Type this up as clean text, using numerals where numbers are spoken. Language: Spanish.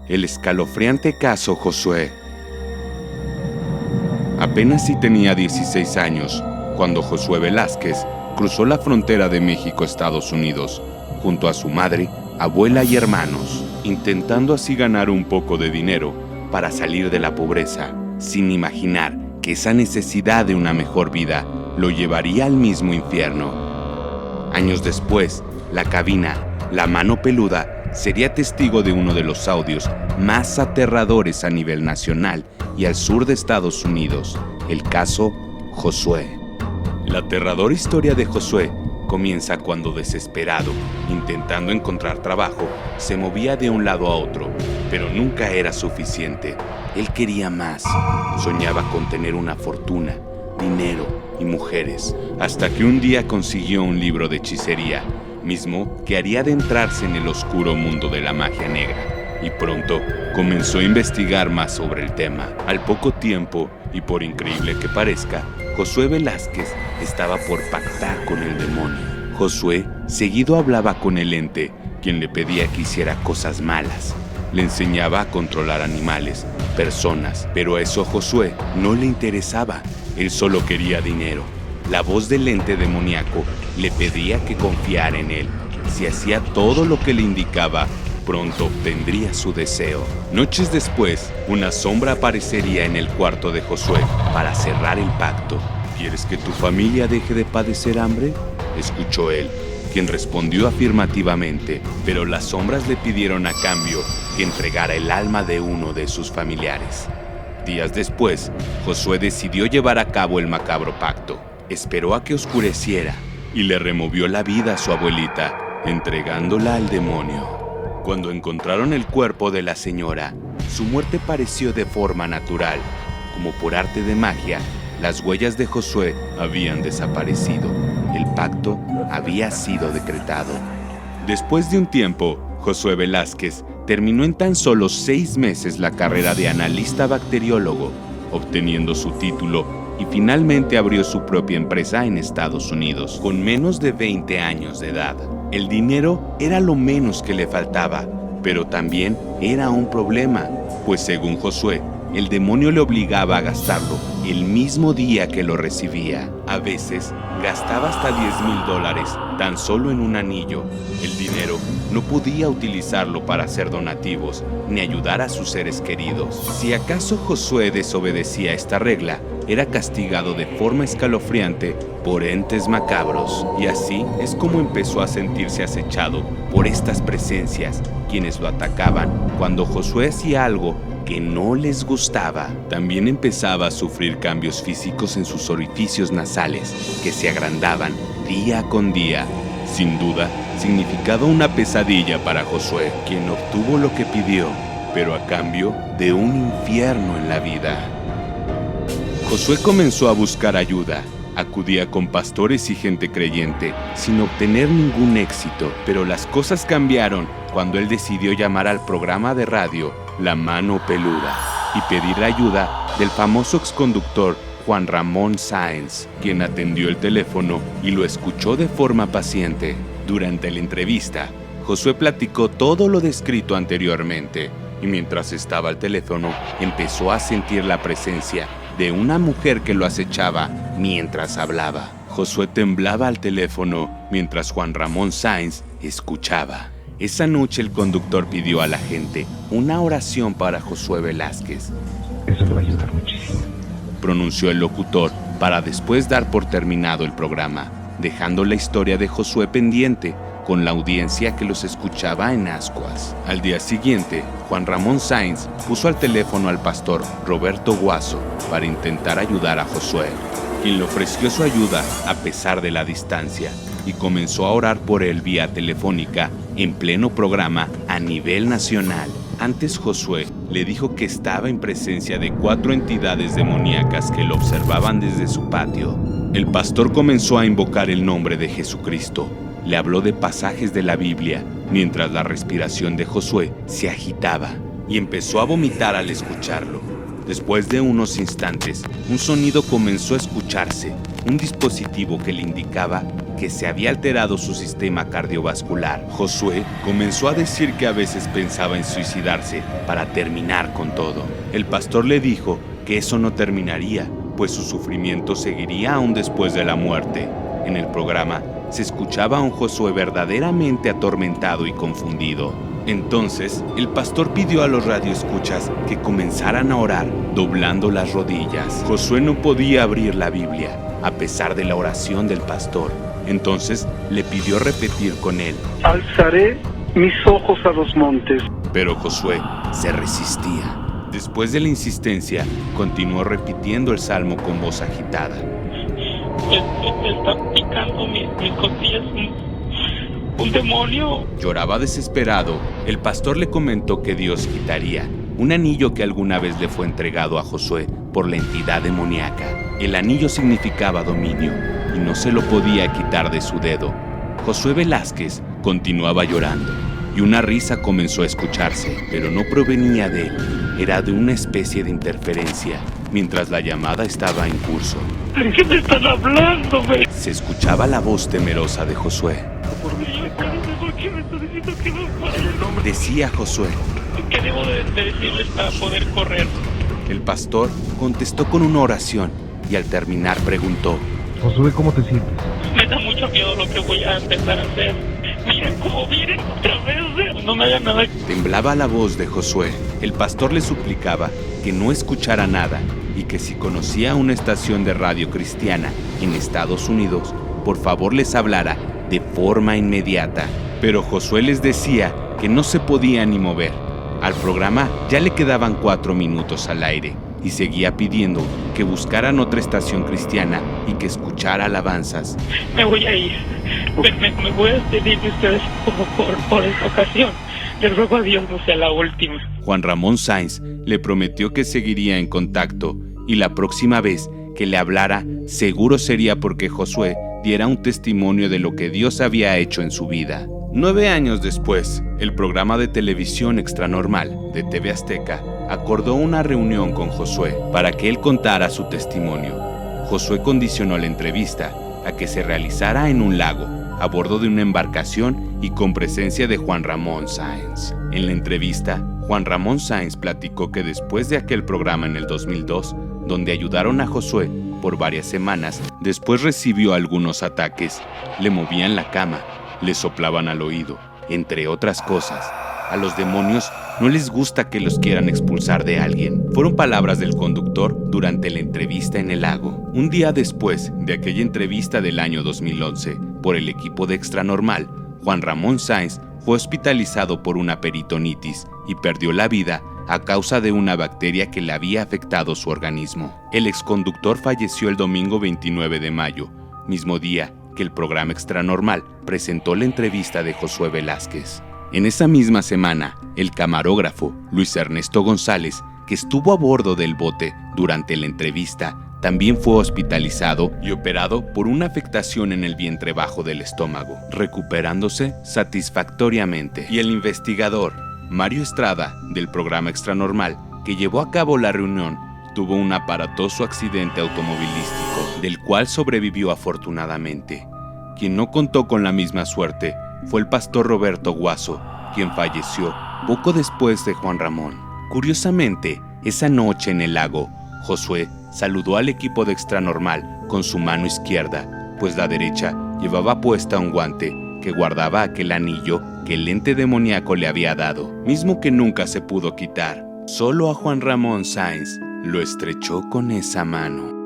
El escalofriante caso Josué. Apenas si tenía 16 años cuando Josué Velázquez cruzó la frontera de México a Estados Unidos, junto a su madre, abuela y hermanos, intentando así ganar un poco de dinero para salir de la pobreza, sin imaginar que esa necesidad de una mejor vida lo llevaría al mismo infierno. Años después, la cabina, La Mano Peluda, sería testigo de uno de los audios más aterradores a nivel nacional y al sur de Estados Unidos, el caso Josué. La aterradora historia de Josué comienza cuando, desesperado, intentando encontrar trabajo, se movía de un lado a otro, pero nunca era suficiente. Él quería más. Soñaba con tener una fortuna, dinero y mujeres, hasta que un día consiguió un libro de hechicería, mismo que haría adentrarse en el oscuro mundo de la magia negra, y pronto comenzó a investigar más sobre el tema. Al poco tiempo, y por increíble que parezca, Josué Velázquez estaba por pactar con el demonio. Josué seguido hablaba con el ente, quien le pedía que hiciera cosas malas. Le enseñaba a controlar animales, personas, pero a eso Josué no le interesaba. Él solo quería dinero. La voz del ente demoníaco le pedía que confiara en él. Si hacía todo lo que le indicaba, pronto obtendría su deseo. Noches después, una sombra aparecería en el cuarto de Josué para cerrar el pacto. ¿Quieres que tu familia deje de padecer hambre?, escuchó él, quien respondió afirmativamente, pero las sombras le pidieron a cambio que entregara el alma de uno de sus familiares. Días después, Josué decidió llevar a cabo el macabro pacto. Esperó a que oscureciera y le removió la vida a su abuelita, entregándola al demonio. Cuando encontraron el cuerpo de la señora, su muerte pareció de forma natural. Como por arte de magia, las huellas de Josué habían desaparecido. El pacto había sido decretado. Después de un tiempo, Josué Velázquez terminó en tan solo 6 meses la carrera de analista bacteriólogo, obteniendo su título, y finalmente abrió su propia empresa en Estados Unidos, con menos de 20 años de edad. El dinero era lo menos que le faltaba, pero también era un problema, pues según Josué, el demonio le obligaba a gastarlo el mismo día que lo recibía. A veces gastaba hasta $10,000 tan solo en un anillo. El dinero no podía utilizarlo para hacer donativos ni ayudar a sus seres queridos. Si acaso Josué desobedecía esta regla, era castigado de forma escalofriante por entes macabros. Y así es como empezó a sentirse acechado por estas presencias, quienes lo atacaban cuando Josué hacía algo que no les gustaba. También empezaba a sufrir cambios físicos en sus orificios nasales, que se agrandaban día con día. Sin duda, significaba una pesadilla para Josué, quien obtuvo lo que pidió, pero a cambio de un infierno en la vida. Josué comenzó a buscar ayuda. Acudía con pastores y gente creyente, sin obtener ningún éxito, pero las cosas cambiaron cuando él decidió llamar al programa de radio La Mano Peluda y pedir la ayuda del famoso exconductor Juan Ramón Sáenz, quien atendió el teléfono y lo escuchó de forma paciente. Durante la entrevista, Josué platicó todo lo descrito anteriormente, y mientras estaba al teléfono, empezó a sentir la presencia de una mujer que lo acechaba mientras hablaba. Josué temblaba al teléfono mientras Juan Ramón Sáenz escuchaba. Esa noche el conductor pidió a la gente una oración para Josué Velázquez. Eso le va a ayudar muchísimo, pronunció el locutor para después dar por terminado el programa, dejando la historia de Josué pendiente con la audiencia que los escuchaba en ascuas. Al día siguiente, Juan Ramón Sáenz puso al teléfono al pastor Roberto Guaso para intentar ayudar a Josué, quien le ofreció su ayuda a pesar de la distancia y comenzó a orar por él vía telefónica en pleno programa a nivel nacional. Antes Josué le dijo que estaba en presencia de 4 entidades demoníacas que lo observaban desde su patio. El pastor comenzó a invocar el nombre de Jesucristo. Le habló de pasajes de la Biblia, mientras la respiración de Josué se agitaba y empezó a vomitar al escucharlo. Después de unos instantes, un sonido comenzó a escucharse, un dispositivo que le indicaba que se había alterado su sistema cardiovascular. Josué comenzó a decir que a veces pensaba en suicidarse para terminar con todo. El pastor le dijo que eso no terminaría, pues su sufrimiento seguiría aún después de la muerte. En el programa se escuchaba a un Josué verdaderamente atormentado y confundido. Entonces, el pastor pidió a los radioescuchas que comenzaran a orar, doblando las rodillas. Josué no podía abrir la Biblia, a pesar de la oración del pastor. Entonces, le pidió repetir con él: alzaré mis ojos a los montes. Pero Josué se resistía. Después de la insistencia, continuó repitiendo el salmo con voz agitada. Me está picando mis costillas un demonio. Lloraba desesperado. El pastor le comentó que Dios quitaría un anillo que alguna vez le fue entregado a Josué por la entidad demoníaca. El anillo significaba dominio y no se lo podía quitar de su dedo. Josué Velázquez continuaba llorando y una risa comenzó a escucharse, pero no provenía de él. Era de una especie de interferencia mientras la llamada estaba en curso. ¿De qué me están hablando, güey? Se escuchaba la voz temerosa de Josué. ¿Por qué me estás diciendo que no puedo? Decía Josué. ¿Qué debo de decirles para poder correr? El pastor contestó con una oración y al terminar preguntó: Josué, ¿cómo te sientes? Me da mucho miedo lo que voy a empezar a hacer. Miren cómo vienen otra vez. No me hagan nada. Temblaba la voz de Josué. El pastor le suplicaba que no escuchara nada y que si conocía una estación de radio cristiana en Estados Unidos, por favor les hablara de forma inmediata. Pero Josué les decía que no se podía ni mover. Al programa ya le quedaban 4 minutos al aire y seguía pidiendo que buscaran otra estación cristiana y que escuchara alabanzas. Me voy a ir. Me voy a despedir de ustedes por esta ocasión. Le ruego a Dios no sea la última. Juan Ramón Sáenz le prometió que seguiría en contacto y la próxima vez que le hablara seguro sería porque Josué diera un testimonio de lo que Dios había hecho en su vida. 9 años después, el programa de televisión Extranormal de TV Azteca acordó una reunión con Josué para que él contara su testimonio. Josué condicionó la entrevista a que se realizara en un lago, a bordo de una embarcación y con presencia de Juan Ramón Sáenz. En la entrevista, Juan Ramón Sáenz platicó que después de aquel programa en el 2002, donde ayudaron a Josué por varias semanas, después recibió algunos ataques. Le movían la cama, le soplaban al oído, entre otras cosas. A los demonios no les gusta que los quieran expulsar de alguien. Fueron palabras del conductor durante la entrevista en el lago. Un día después de aquella entrevista del año 2011, por el equipo de Extranormal, Juan Ramón Sáenz fue hospitalizado por una peritonitis y perdió la vida a causa de una bacteria que le había afectado su organismo. El exconductor falleció el domingo 29 de mayo, mismo día que el programa Extranormal presentó la entrevista de Josué Velázquez. En esa misma semana, el camarógrafo Luis Ernesto González, que estuvo a bordo del bote durante la entrevista, también fue hospitalizado y operado por una afectación en el vientre bajo del estómago, recuperándose satisfactoriamente. Y el investigador Mario Estrada, del programa Extranormal, que llevó a cabo la reunión, tuvo un aparatoso accidente automovilístico, del cual sobrevivió afortunadamente. Quien no contó con la misma suerte fue el pastor Roberto Guaso, quien falleció poco después de Juan Ramón. Curiosamente, esa noche en el lago, Josué saludó al equipo de Extranormal con su mano izquierda, pues la derecha llevaba puesta un guante que guardaba aquel anillo que el ente demoníaco le había dado, mismo que nunca se pudo quitar. Solo a Juan Ramón Sáenz lo estrechó con esa mano.